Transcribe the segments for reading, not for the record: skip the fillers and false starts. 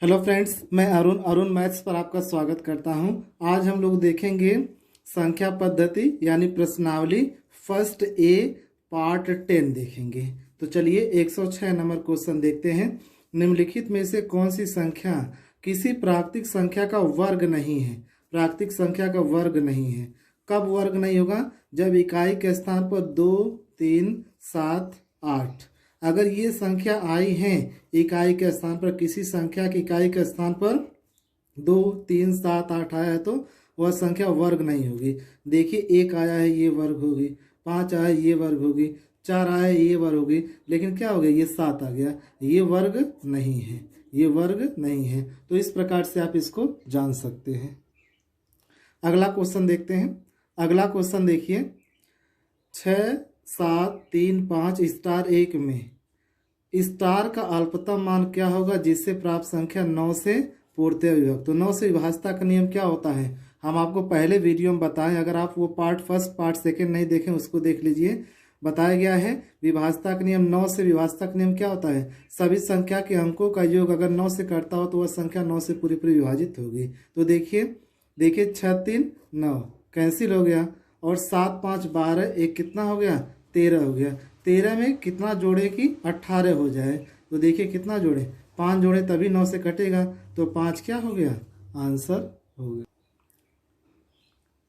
Hello friends, मैं Arun maths पर आपका स्वागत करता हूं। आज हम लोग देखेंगे संख्या पद्धति यानी प्रश्नावली फर्स्ट ए पार्ट 10 देखेंगे। तो चलिए 106 नंबर क्वेश्चन देखते हैं। निम्नलिखित में से कौन सी संख्या किसी प्राकृतिक संख्या का वर्ग नहीं है? प्राकृतिक संख्या का वर्ग नहीं है। कब वर्ग नहीं होगा? जब इकाई के स्थान पर 2, 3, 7, 8 अगर ये संख्या आई है इकाई के स्थान पर, किसी संख्या की इकाई के स्थान पर 2, 3, 7, 8 आया है तो वह संख्या वर्ग नहीं होगी। देखिए 1 आया है ये वर्ग होगी, 5 आया है ये वर्ग होगी, 4 आया है ये वर्ग होगी, लेकिन क्या हो गया ये 7 आ गया, ये वर्ग नहीं है, ये वर्ग नहीं है। तो इस प्रकार से आप इसको जान सकते हैं। अगला क्वेश्चन देखते हैं। अगला क्वेश्चन देखिए 6, 7, 3, 5 स्टार 1 में स्टार का अल्पतम मान क्या होगा जिससे प्राप्त संख्या 9 से पूर्णतः विभक्त। तो 9 से विभाज्यता का नियम क्या होता है हम आपको पहले वीडियो में बताएं। अगर आप वो पार्ट फर्स्ट पार्ट सेकंड नहीं देखें उसको देख लीजिए। बताया गया है विभाज्यता का नियम 9 से विभाज्यता का नियम क्या होता है, सभी संख्या के अंकों का योग अगर 9 से करता हो तो वह संख्या 9 से पूरी पूरी विभाजित होगी। तो देखिए 6, 3, 9 कैंसिल हो गया, और 7, 5, 12 एक कितना हो गया 13 हो गया। 13 में कितना जोड़े कि 18 हो जाए। तो देखिए कितना जोड़े, 5 जोड़े तभी 9 से कटेगा, तो 5 क्या हो गया आंसर हो गया।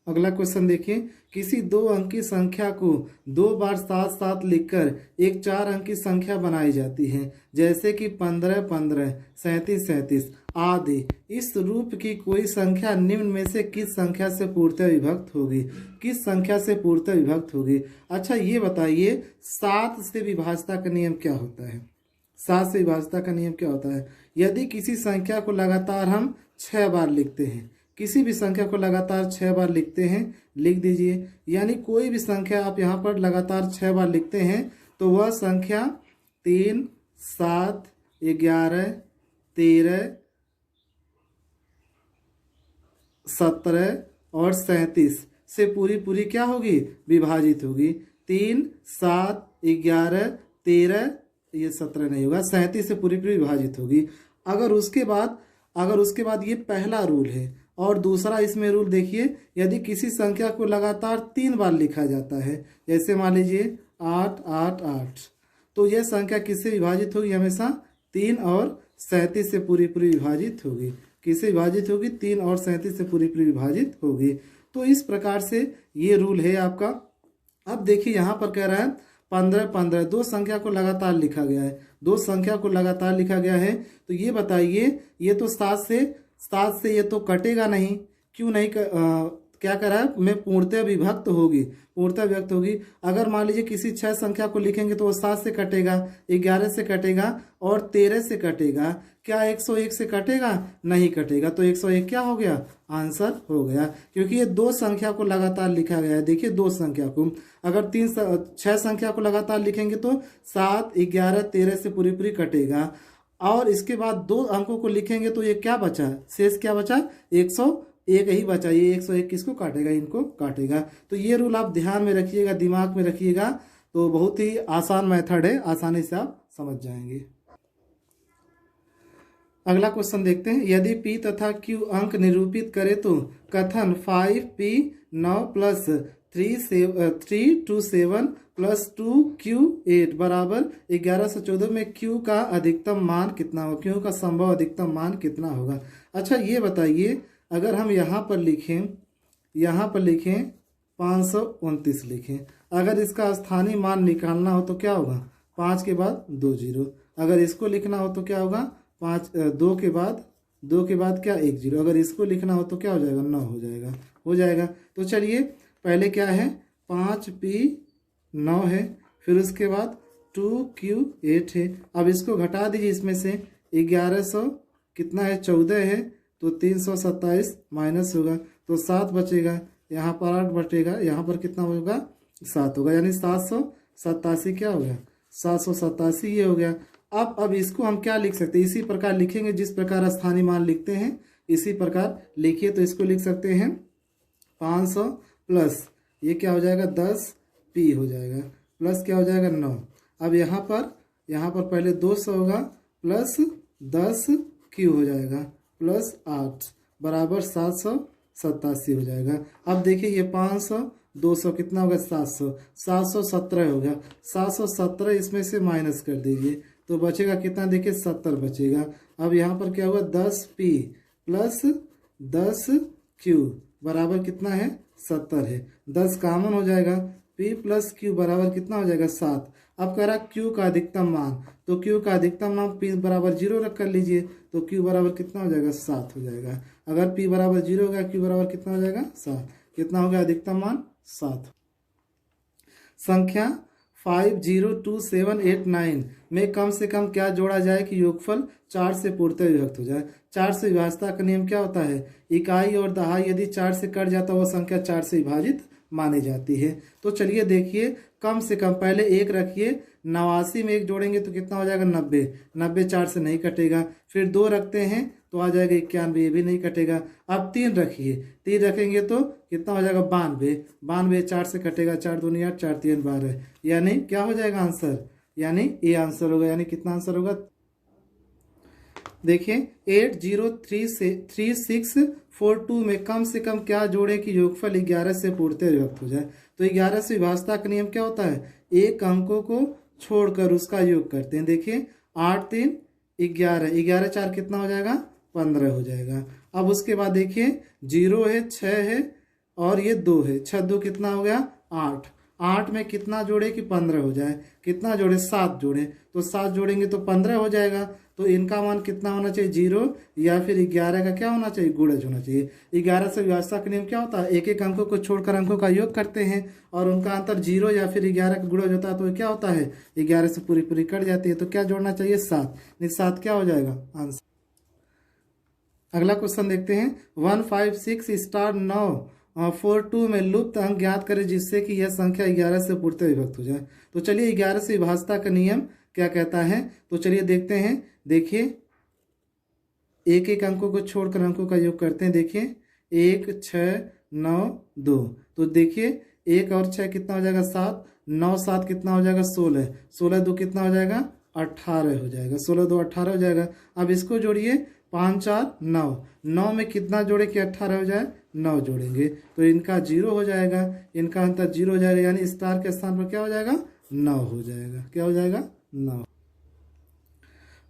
अगला क्वेश्चन देखिए किसी 2 अंकी संख्या को 2 बार साथ साथ लिखकर एक 4 अंकी संख्या बनाई जाती है, जैसे कि 15, 15, 37, 37 आदि। इस रूप की कोई संख्या निम्न में से किस संख्या से पूर्णतः विभक्त होगी? किस संख्या से पूर्णतः विभक्त होगी? अच्छा ये बताइए 7 से विभाज्यता का नियम क्या होता है? 7 से विभाज्यता का नियम क्या होता है? यदि किसी संख्या को लगातार हम 6 बार लिखते हैं, किसी भी संख्या को लगातार 6 बार लिखते हैं, लिख दीजिए, यानी कोई भी संख्या आप यहाँ पर लगातार 6 बार लिखते हैं तो वह संख्या 3, 7, 11, 13, 17 और 37 से पूरी पूरी क्या होगी विभाजित होगी। 3, 7, 11, 13 ये 17 नहीं होगा, 37 से पूरी पूरी विभाजित होगी। अगर उसके बाद ये पहला रूल है। और दूसरा इसमें रूल देखिए, यदि किसी संख्या को लगातार 3 बार लिखा जाता है, जैसे मान लीजिए 8, 8, 8, तो यह संख्या किससे विभाजित होगी? हमेशा 3 और 37 से पूरी पूरी विभाजित होगी। किससे विभाजित होगी? 3 और 37 से पूरी पूरी विभाजित होगी। तो इस प्रकार से ये रूल है आपका। अब देखिए यहाँ पर कह रहा है 15, 15 दो संख्या को लगातार लिखा गया है, 2 संख्या को लगातार लिखा गया है। तो ये बताइए ये तो 7 से ये तो कटेगा नहीं, क्यों नहीं क्या कर रहा है मैं पूर्णतः विभक्त होगी, पूर्णतः विभक्त होगी। अगर मान लीजिए किसी 6 संख्या को लिखेंगे तो वो 7 से कटेगा, 11 से कटेगा और 13 से कटेगा। क्या 101 से कटेगा? नहीं कटेगा। तो 101 क्या हो गया आंसर हो गया, क्योंकि ये 2 संख्या को लगातार लिखा गया है। देखिए 2 संख्या को अगर 6 संख्या को लगातार लिखेंगे तो 7, 11, 13 से पूरी पूरी कटेगा, और इसके बाद 2 अंकों को लिखेंगे तो ये क्या बचा, शेष क्या बचा 101 ही बचा। ये 101 किसको काटेगा? इनको काटेगा। तो ये रूल आप ध्यान में रखिएगा, दिमाग में रखिएगा। तो बहुत ही आसान मेथड है, आसानी से आप समझ जाएंगे। अगला क्वेश्चन देखते हैं। यदि P तथा Q अंक निरूपित करे तो कथन 5P 9 प्लस 327 प्लस 2Q8 बराबर 11 से 14 में Q का अधिकतम मान कितना होगा? Q का संभव अधिकतम मान कितना होगा? अच्छा ये बताइए, अगर हम यहाँ पर लिखें 529 लिखें, अगर इसका स्थानीय मान निकालना हो तो क्या होगा? 5 के बाद 2 0। अगर इसको लिखना हो तो क्या होगा? 2 के बाद क्या 1 0। अगर इसको लिखना हो तो क्या हो जाएगा? 9 हो जाएगा। तो चलिए पहले क्या है 5P 9 है, फिर उसके बाद 2Q8 है। अब इसको घटा दीजिए, इसमें से 1100 कितना है 14 है, तो 327 माइनस होगा तो 7 बचेगा, यहाँ पर 8 बचेगा, यहाँ पर कितना होगा 7 होगा, यानी 787 क्या हो गया 787 ये हो गया। अब इसको हम क्या लिख सकते हैं? इसी प्रकार लिखेंगे जिस प्रकार स्थानीय मान लिखते हैं, इसी प्रकार लिखिए। तो इसको लिख सकते हैं 500 प्लस ये क्या हो जाएगा 10P हो जाएगा, प्लस क्या हो जाएगा 9। अब यहाँ पर पहले 200 होगा प्लस 10 क्यू हो जाएगा प्लस 8 बराबर 787 हो जाएगा। अब देखिए ये 500 200 कितना होगा 700, 717 हो गया। 717 इसमें से माइनस कर दीजिए तो बचेगा कितना, देखिए 70 बचेगा। अब यहाँ पर क्या हुआ 10p प्लस 10q बराबर कितना है 70 है। 10 कॉमन हो जाएगा, p प्लस q बराबर कितना हो जाएगा 7। अब कह रहा q का अधिकतम मान, तो q का अधिकतम मान p बराबर 0 रख कर लीजिए तो q बराबर कितना हो जाएगा 7 हो जाएगा। अगर p बराबर 0 होगा q बराबर कितना हो जाएगा 7। कितना हो गया अधिकतम मान 7। संख्या 502789 में कम से कम क्या जोड़ा जाए कि योगफल 4 से पूर्णतः विभक्त हो जाए। 4 से विभाजता का नियम क्या होता है, इकाई और दहाई यदि 4 से कट जाता है वह संख्या 4 से विभाजित मानी जाती है। तो चलिए देखिए कम से कम पहले 1 रखिए, 89 में 1 जोड़ेंगे तो कितना हो जाएगा 90, 90 4 से नहीं कटेगा। फिर 2 रखते हैं तो आ जाएगा 91, ये भी नहीं कटेगा। अब 3 रखिए, 3 रखेंगे तो कितना हो जाएगा 92, 92 4 से कटेगा, 4 दूनी 8 4 3 12, यानी क्या हो जाएगा आंसर, यानी ये आंसर होगा। यानी कितना आंसर होगा, देखिए 803642 में कम से कम क्या जोड़े कि योगफल 11 से पूर्णतः विभक्त हो जाए। तो 11 से विभाजता का नियम क्या होता है, एक अंकों को छोड़कर उसका योग करते हैं। देखिए 8 3 11, 11 4 कितना हो जाएगा 15 हो जाएगा। अब उसके बाद देखिए 0 है 6 है और ये 2 है, 6 2 कितना हो गया 8, 8 में कितना जोड़े कि 15 हो जाए, कितना जोड़े 7 जोड़े, तो 7 जोड़ेंगे तो 15 हो जाएगा। तो इनका मान कितना होना चाहिए 0 या फिर 11 का क्या होना चाहिए गुणज होना चाहिए। 11 से विभाजता का नियम क्या होता है, एक एक अंकों को छोड़कर अंकों का योग करते हैं और उनका अंतर 0 या फिर 11 का गुणज होता है। तो क्या होता है 11 से पूरी पूरी कट जाती है, तो क्या जोड़ना चाहिए 7, नहीं 7 क्या हो जाएगा आंसर। अगला क्वेश्चन देखते हैं 156*942 में लुप्त अंक ज्ञात करें जिससे कि यह संख्या 11 से पूर्णतः विभक्त हो जाए। तो चलिए 11 से विभाजता का नियम क्या कहता है, तो चलिए देखते हैं। देखिए एक एक अंकों को छोड़कर अंकों का योग करते हैं। देखिए 1 6 9 2, तो देखिए 1 और 6 कितना हो जाएगा 7, 9 7 कितना हो जाएगा 16, 16 2 कितना हो जाएगा 18 हो जाएगा, 16 2 18 हो जाएगा। अब इसको जोड़िए 5 4 9, 9 में कितना जोड़े कि 18 हो जाए, 9 जोड़ेंगे तो इनका 0 हो जाएगा, इनका अंतर 0 हो जाएगा, यानी स्टार के स्थान पर क्या हो जाएगा 9 हो जाएगा। क्या हो जाएगा 9।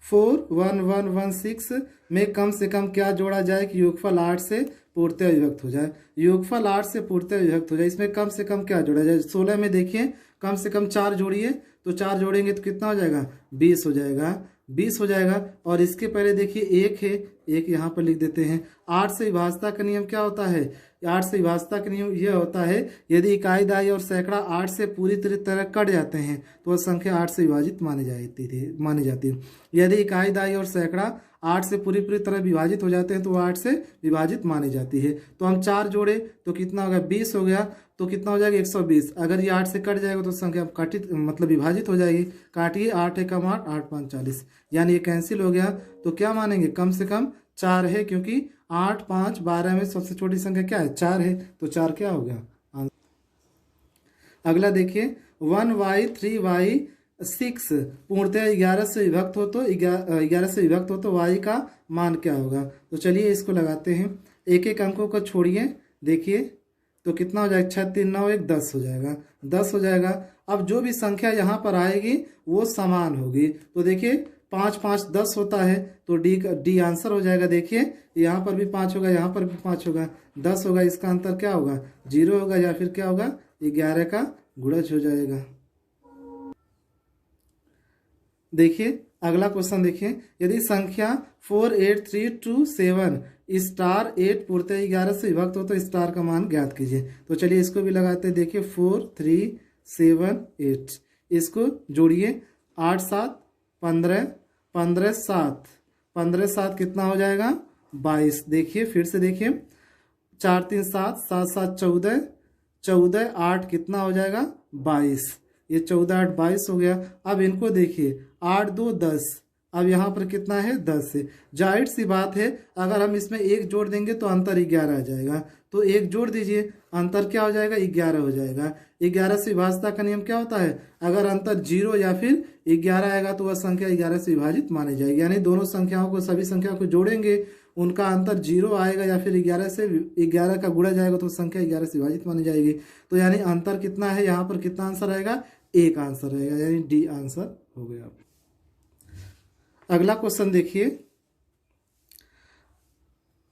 4116 में कम से कम क्या जोड़ा जाए कि योगफल 8 से पूर्णतः विभक्त हो जाए। योगफल 8 से पूर्णतः विभक्त हो जाए, इसमें कम से कम क्या जोड़ा जाए। 16 में देखिए कम से कम 4 जोड़िए, तो 4 जोड़ेंगे तो कितना हो जाएगा 20 हो जाएगा, 20 हो जाएगा। और इसके पहले देखिए 1 है, 1 यहाँ पर लिख देते हैं। 8 से विभाजता का नियम क्या होता है, 8 से विभाजता का नियम यह होता है यदि इकाई दहाई और सैकड़ा 8 से पूरी तरह कट जाते हैं तो वह संख्या 8 से विभाजित मानी जाती है। यदि इकाई दहाई और सैकड़ा 8 से पूरी तरह विभाजित हो जाते हैं तो वह 8 से विभाजित मानी जाती है। तो हम 4 जोड़े तो कितना हो गया 20 हो गया, तो कितना हो जाएगा 120। अगर ये 8 से कट जाएगा तो संख्या काटित मतलब विभाजित हो जाएगी। काटिए 8 एकम 8, 8 5 40, यानी ये कैंसिल हो गया। तो क्या मानेंगे कम से कम 4 है, क्योंकि 8 5 12 में सबसे छोटी संख्या क्या है 4 है, तो 4 क्या हो गया। अगला देखिए 1y3y6 पूर्णतः 11 से विभक्त हो तो 11 से विभक्त हो तो y का मान क्या होगा। तो चलिए इसको लगाते हैं, एक एक अंकों को छोड़िए। देखिए तो कितना हो जाएगा 6 3 9 1 10 हो जाएगा, 10 हो जाएगा। अब जो भी संख्या यहाँ पर आएगी वो समान होगी। तो देखिए 5 5 10 होता है तो डी आंसर हो जाएगा। देखिए यहाँ पर भी 5 होगा, यहाँ पर भी 5 होगा, 10 होगा, इसका अंतर क्या होगा 0 होगा, या फिर क्या होगा 11 का गुणज हो जाएगा। देखिए अगला क्वेश्चन देखिए, यदि संख्या 48327 स्टार 8 पूर्णतः 11 से विभक्त हो तो स्टार का मान ज्ञात कीजिए। तो चलिए इसको भी लगाते हैं। देखिए 4378, इसको जोड़िए 8 7 15, 15 7, 15 7 कितना हो जाएगा 22। देखिए फिर से देखिए 4 3 7, 7 7 14, 14 8 कितना हो जाएगा 22, ये 14 8 22 हो गया। अब इनको देखिए 8 2 10, अब यहाँ पर कितना है 10 है। जाहिर सी बात है अगर हम इसमें 1 जोड़ देंगे तो अंतर 11 आ जाएगा, तो 1 जोड़ दीजिए, अंतर क्या हो जाएगा 11 हो जाएगा। 11 से विभाज्यता का नियम क्या होता है, अगर अंतर 0 या फिर 11 आएगा तो वह संख्या 11 से विभाजित मानी जाएगी। यानी दोनों संख्याओं को, सभी संख्याओं को जोड़ेंगे, उनका अंतर 0 आएगा या फिर 11 का गुणा जाएगा तो संख्या 11 से विभाजित मानी जाएगी। तो यानी अंतर कितना है, यहाँ पर कितना आंसर आएगा, 1 आंसर रहेगा, यानी डी आंसर हो गया। अगला क्वेश्चन देखिए,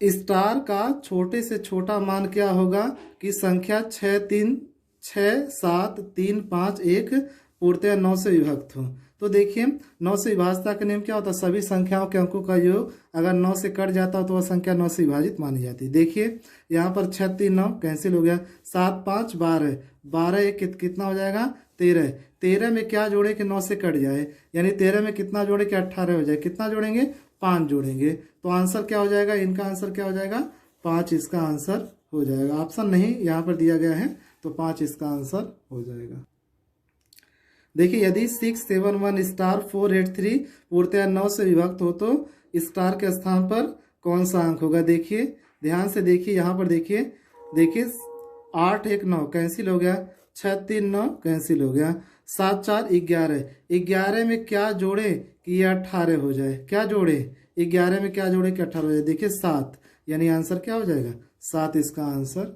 स्टार का छोटे से छोटा मान क्या होगा कि संख्या 6, 3, 6, 7, 3, 5, 1 पूर्णतः 9 से विभक्त हो। तो देखिए 9 से विभाज्यता का नियम क्या होता है, सभी संख्याओं के अंकों का योग अगर 9 से कट जाता हो तो वह संख्या 9 से विभाजित मानी जाती है। देखिए यहाँ पर 6, 3, 9 कैंसिल हो गया, 7, 5, 12, 12 एक कितना हो जाएगा 13, 13 में क्या जोड़े कि 9 से कट जाए, यानी 13 में कितना जोड़े कि 18 हो जाए, कितना जोड़ेंगे 5 जोड़ेंगे, तो आंसर क्या हो जाएगा, इनका आंसर क्या हो जाएगा 5 इसका आंसर हो जाएगा। ऑप्शन नहीं यहाँ पर दिया गया है तो 5 इसका आंसर हो जाएगा। देखिए यदि 6, 7, 1 स्टार 4, 8, 3 पूर्णतः 9 से विभक्त हो तो स्टार के स्थान पर कौन सा अंक होगा। देखिए ध्यान से देखिए, यहाँ पर देखिए 8, 1, 9 कैंसिल हो गया, 6, 3, 9 कैंसिल हो गया, 7, 4, 11, 11 में क्या जोड़े कि ये 18 हो जाए, क्या जोड़े 11 में क्या जोड़े कि 18 हो जाए, देखिए 7, यानी आंसर क्या हो जाएगा 7 इसका आंसर।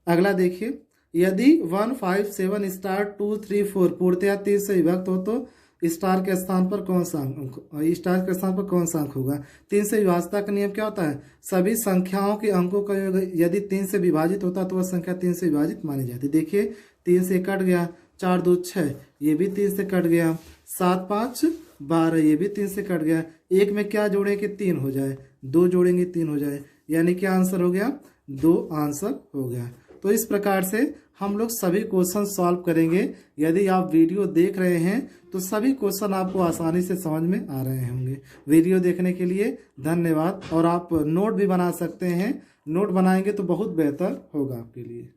अगला देखिए यदि 1, 5, 7 स्टार 2, 3, 4 पूर्णतः 3 से विभक्त हो तो स्टार के स्थान पर कौन सा अंक, स्टार के स्थान पर कौन सा अंक होगा। 3 से विभाज्यता का नियम क्या होता है, सभी संख्याओं के अंकों का योग यदि 3 से विभाजित होता तो वह संख्या 3 से विभाजित मानी जाती। देखिए 3 से कट गया, 4, 2, 6 ये भी 3 से कट गया, 7, 5, 12 ये भी 3 से कट गया, 1 में क्या जोड़े कि 3 हो जाए, 2 जोड़ेंगे 3 हो जाए, यानी क्या आंसर हो गया 2 आंसर हो गया। तो इस प्रकार से हम लोग सभी क्वेश्चन सॉल्व करेंगे। यदि आप वीडियो देख रहे हैं तो सभी क्वेश्चन आपको आसानी से समझ में आ रहे होंगे। वीडियो देखने के लिए धन्यवाद। और आप नोट भी बना सकते हैं, नोट बनाएंगे तो बहुत बेहतर होगा आपके लिए।